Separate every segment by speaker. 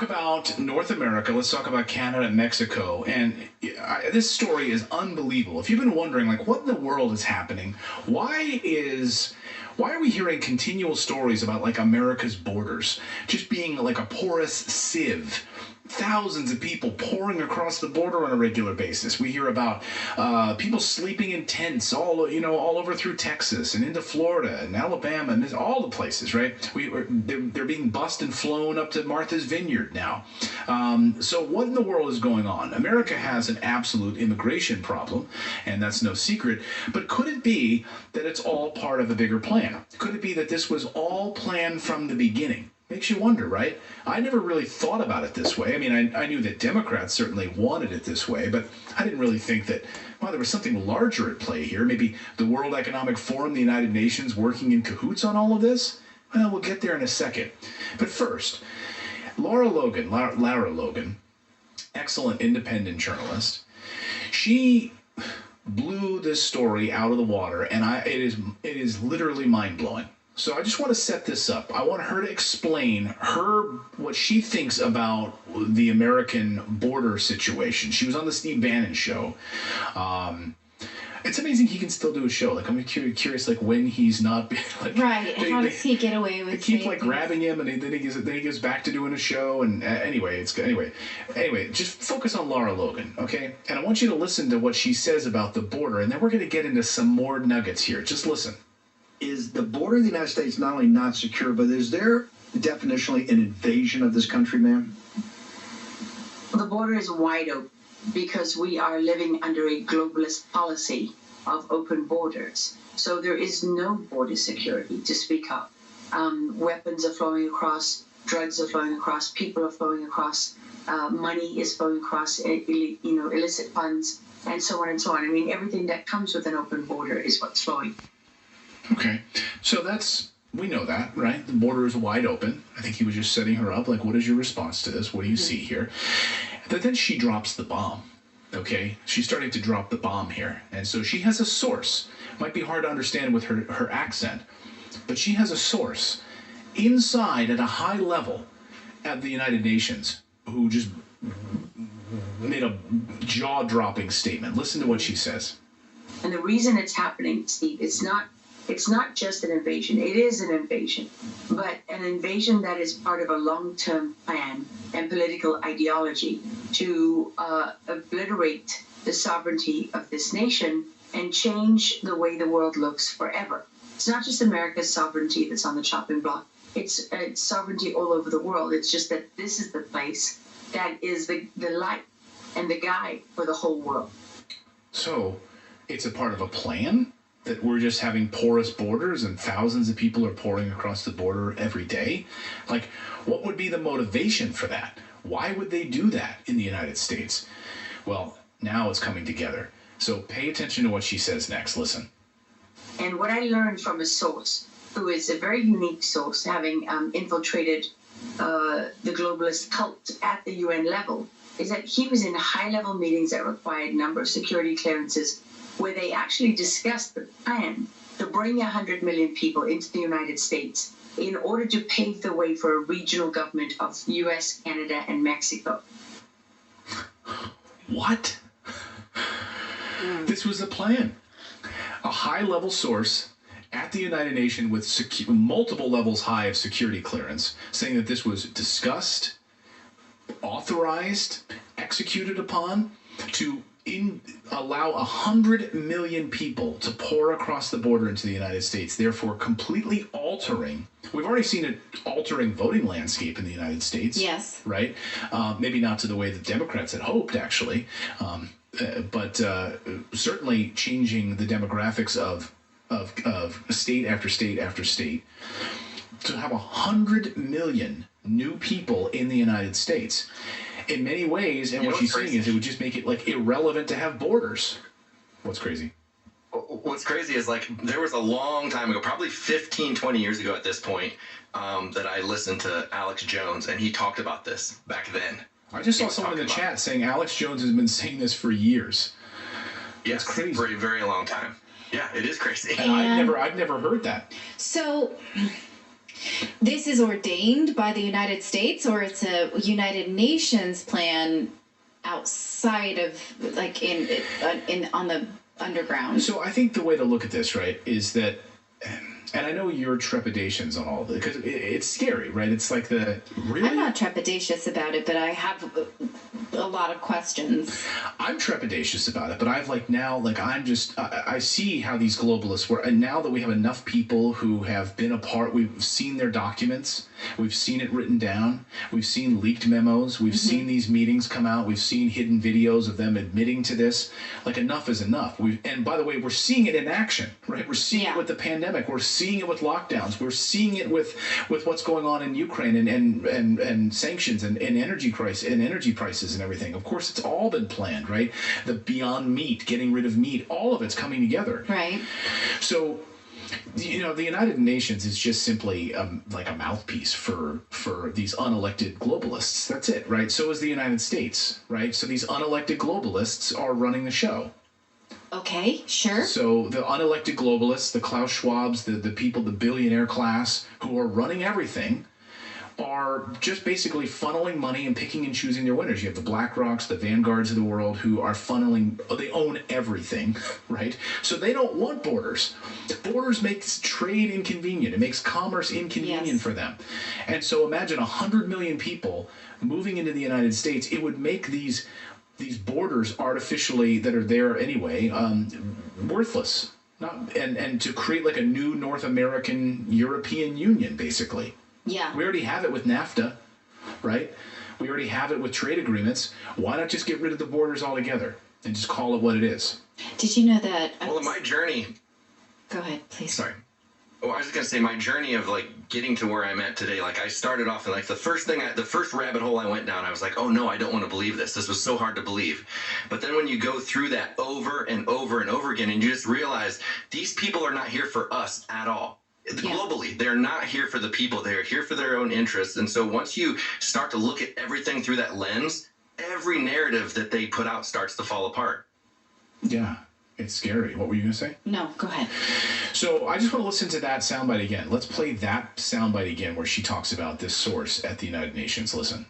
Speaker 1: About North America, let's talk about Canada and Mexico. And this story is unbelievable. If you've been wondering, like, what in the world is happening? Why are we hearing continual stories about like America's borders just being like a porous sieve? Thousands of people pouring across the border on a regular basis. We hear about people sleeping in tents all over through Texas and into Florida and Alabama and all the places, right? They're being bussed and flown up to Martha's Vineyard now. So what in the world is going on? America has an absolute immigration problem, and that's no secret. But could it be that it's all part of a bigger plan? Could it be that this was all planned from the beginning? Makes you wonder, right? I never really thought about it this way. I mean, I knew that Democrats certainly wanted it this way, but I didn't really think that, well, there was something larger at play here. Maybe the World Economic Forum, the United Nations, working in cahoots on all of this? Well, we'll get there in a second. But first, Lara Logan, excellent independent journalist, she blew this story out of the water, and it is literally mind-blowing. So I just want to set this up. I want her to explain what she thinks about the American border situation. She was on the Steve Bannon show. It's amazing he can still do a show. Like, I'm curious, like, when he's not like,
Speaker 2: right. How does he get away with?
Speaker 1: They keep like grabbing him, and then he goes back to doing a show. And anyway, just focus on Lara Logan, okay? And I want you to listen to what she says about the border, and then we're going to get into some more nuggets here. Just listen.
Speaker 3: Is the border of the United States not only not secure, but is there definitionally an invasion of this country, ma'am?
Speaker 4: The border is wide open because we are living under a globalist policy of open borders. So there is no border security to speak of. Weapons are flowing across, drugs are flowing across, people are flowing across, money is flowing across, illicit funds, and so on and so on. I mean, everything that comes with an open border is what's flowing.
Speaker 1: Okay, so we know that, right? The border is wide open. I think he was just setting her up, like, what is your response to this? What do you see here? But then she drops the bomb, okay? She's starting to drop the bomb here. And so she has a source. Might be hard to understand with her accent, but she has a source inside at a high level at the United Nations who just made a jaw-dropping statement. Listen to what she says.
Speaker 4: And the reason it's happening, Steve, it's not just an invasion. It is an invasion, but an invasion that is part of a long-term plan and political ideology to obliterate the sovereignty of this nation and change the way the world looks forever. It's not just America's sovereignty that's on the chopping block. It's sovereignty all over the world. It's just that this is the place that is the light and the guide for the whole world.
Speaker 1: So it's a part of a plan? That we're just having porous borders and thousands of people are pouring across the border every day? Like, what would be the motivation for that? Why would they do that in the United States? Well, now it's coming together. So pay attention to what she says next. Listen.
Speaker 4: And what I learned from a source, who is a very unique source, having infiltrated the globalist cult at the UN level, is that he was in high-level meetings that required a number of security clearances where they actually discussed the plan to bring 100 million people into the United States in order to pave the way for a regional government of U.S., Canada, and Mexico.
Speaker 1: What? This was the plan. A high-level source at the United Nations with multiple levels high of security clearance saying that this was discussed, authorized, executed upon to allow 100 million people to pour across the border into the United States, therefore completely altering. We've already seen it altering voting landscape in the United States.
Speaker 2: Yes.
Speaker 1: Right? Maybe not to the way the Democrats had hoped, actually, but certainly changing the demographics of state after state after state. To have 100 million new people in the United States. In many ways, and what she's saying is it would just make it like irrelevant to have borders. What's crazy?
Speaker 5: What's crazy is, like, there was a long time ago, probably 15, 20 years ago at this point, that I listened to Alex Jones, and he talked about this back then.
Speaker 1: I just saw someone in the chat saying Alex Jones has been saying this for years.
Speaker 5: Yes,
Speaker 1: that's crazy.
Speaker 5: For a very long time. Yeah, it is crazy.
Speaker 1: And I've never heard that.
Speaker 2: So This is ordained by the United States, or it's a United Nations plan outside of, like, in on the underground?
Speaker 1: So I think the way to look at this, right, is that, and I know your trepidations on all of it, because it's scary, right? It's like really?
Speaker 2: I'm not trepidatious about it, but I have a lot of questions.
Speaker 1: I'm trepidatious about it, but I see how these globalists work, and now that we have enough people who have been a part, we've seen their documents, we've seen it written down, we've seen leaked memos, we've seen these meetings come out, we've seen hidden videos of them admitting to this. Like, enough is enough. And by the way, we're seeing it in action, right? We're seeing it with the pandemic. We're seeing it with lockdowns. We're seeing it with what's going on in Ukraine and sanctions and energy crisis and energy prices and everything. Of course, it's all been planned, right? The Beyond Meat, getting rid of meat, all of it's coming together.
Speaker 2: Right.
Speaker 1: So, you know, the United Nations is just simply like a mouthpiece for these unelected globalists. That's it, right? So is the United States, right? So these unelected globalists are running the show.
Speaker 2: Okay, sure.
Speaker 1: So the unelected globalists, the Klaus Schwabs, the people, the billionaire class who are running everything, are just basically funneling money and picking and choosing their winners. You have the BlackRocks, the Vanguards of the world who are funneling, they own everything, right? So they don't want borders. Borders makes trade inconvenient. It makes commerce inconvenient for them. And so imagine 100 million people moving into the United States. It would make these borders artificially that are there anyway worthless. And to create like a new North American European Union, basically.
Speaker 2: Yeah.
Speaker 1: We already have it with NAFTA, right? We already have it with trade agreements. Why not just get rid of the borders altogether and just call it what it is?
Speaker 2: Did you know that?
Speaker 5: Well, in my journey.
Speaker 2: Go ahead, please.
Speaker 5: Sorry. Well, I was just gonna say my journey of like getting to where I'm at today. Like I started off and like the first rabbit hole I went down, I was like, oh no, I don't want to believe this. This was so hard to believe. But then when you go through that over and over and over again, and you just realize these people are not here for us at all. Globally, they're not here for the people. They're here for their own interests. And so once you start to look at everything through that lens, every narrative that they put out starts to fall apart.
Speaker 1: Yeah, it's scary. What were you going to say?
Speaker 2: No, go ahead.
Speaker 1: So I just want to listen to that soundbite again. Let's play that soundbite again where she talks about this source at the United Nations. Listen.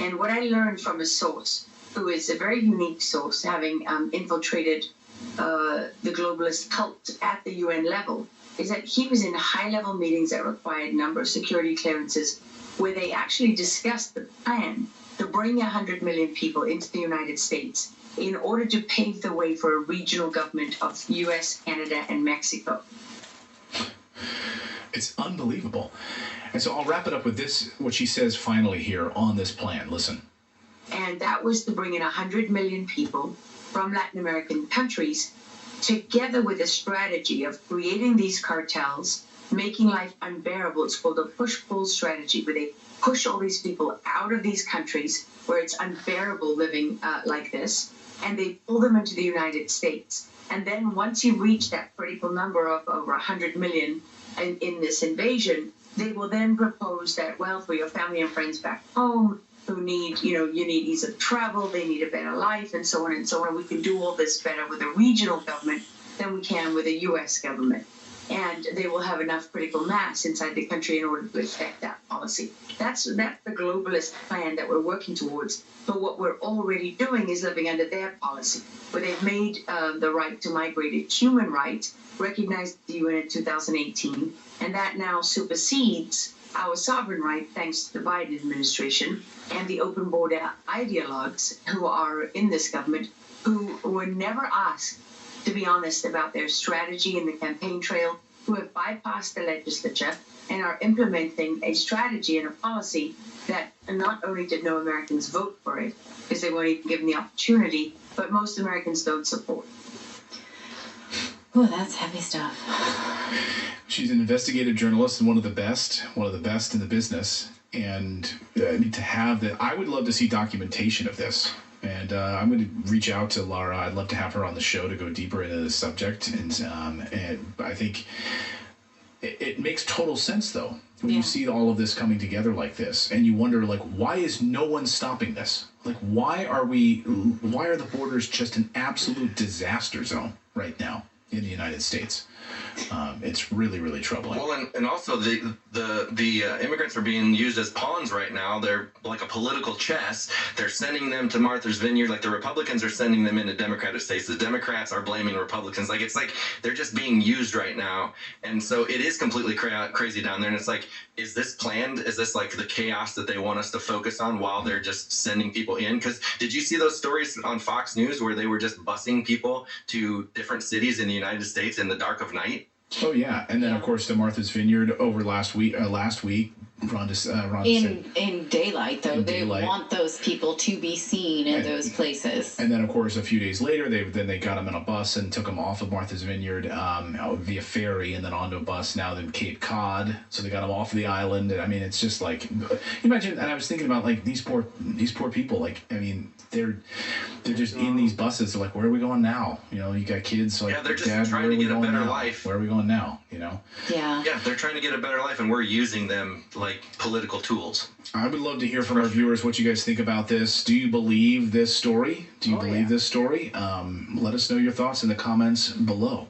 Speaker 4: And what I learned from a source who is a very unique source, having infiltrated the globalist cult at the UN level, is that he was in high-level meetings that required a number of security clearances where they actually discussed the plan to bring 100 million people into the United States in order to pave the way for a regional government of U.S., Canada, and Mexico.
Speaker 1: It's unbelievable. And so I'll wrap it up with this, what she says finally here on this plan. Listen.
Speaker 4: And that was to bring in 100 million people from Latin American countries together with a strategy of creating these cartels, making life unbearable. It's called a push-pull strategy, where they push all these people out of these countries where it's unbearable living like this, and they pull them into the United States. And then once you reach that critical number of over 100 million in this invasion, they will then propose that, well, for your family and friends back home, who need, you need ease of travel, they need a better life, and so on and so on. We can do all this better with a regional government than we can with a U.S. government. And they will have enough critical mass inside the country in order to effect that policy. That's the globalist plan that we're working towards. But what we're already doing is living under their policy, where they've made the right to migrate a human right, recognized the UN in 2018, and that now supersedes our sovereign right, thanks to the Biden administration and the open border ideologues who are in this government, who were never asked to be honest about their strategy in the campaign trail, who have bypassed the legislature and are implementing a strategy and a policy that not only did no Americans vote for it, because they weren't even given the opportunity, but most Americans don't support.
Speaker 2: Oh, that's heavy stuff.
Speaker 1: She's an investigative journalist and one of the best in the business. And to have that, I would love to see documentation of this. And I'm going to reach out to Lara. I'd love to have her on the show to go deeper into the subject. And I think it makes total sense, though, when you see all of this coming together like this. And you wonder, like, why is no one stopping this? Like, why are the borders just an absolute disaster zone right now in the United States? It's really, really troubling.
Speaker 5: Well, and also the immigrants are being used as pawns right now. They're like a political chess. They're sending them to Martha's Vineyard. Like the Republicans are sending them into Democratic states. The Democrats are blaming Republicans. Like it's like they're just being used right now. And so it is completely crazy down there. And it's like, is this planned? Is this like the chaos that they want us to focus on while they're just sending people in? Because did you see those stories on Fox News where they were just busing people to different cities in the United States in the dark of night?
Speaker 1: Oh yeah, and then of course the Martha's Vineyard over last week. Rhonda said,
Speaker 2: In daylight, though, they want those people to be seen in those places.
Speaker 1: And then, of course, a few days later, they got them in a bus and took them off of Martha's Vineyard via ferry and then onto a bus now in Cape Cod. So they got them off the island. I mean, it's just like, imagine. And I was thinking about like these poor people. Like, I mean, they're just in these buses. They're like, where are we going now? You know, you got kids. So like,
Speaker 5: yeah, they're just
Speaker 1: Dad,
Speaker 5: trying to get a better
Speaker 1: now?
Speaker 5: life.
Speaker 1: Where are we going now? You know?
Speaker 2: Yeah.
Speaker 5: Yeah, they're trying to get a better life, and we're using them like political tools.
Speaker 1: I would love to hear from our viewers what you guys think about this. Do you believe this story? Do you believe this story? Let us know your thoughts in the comments below.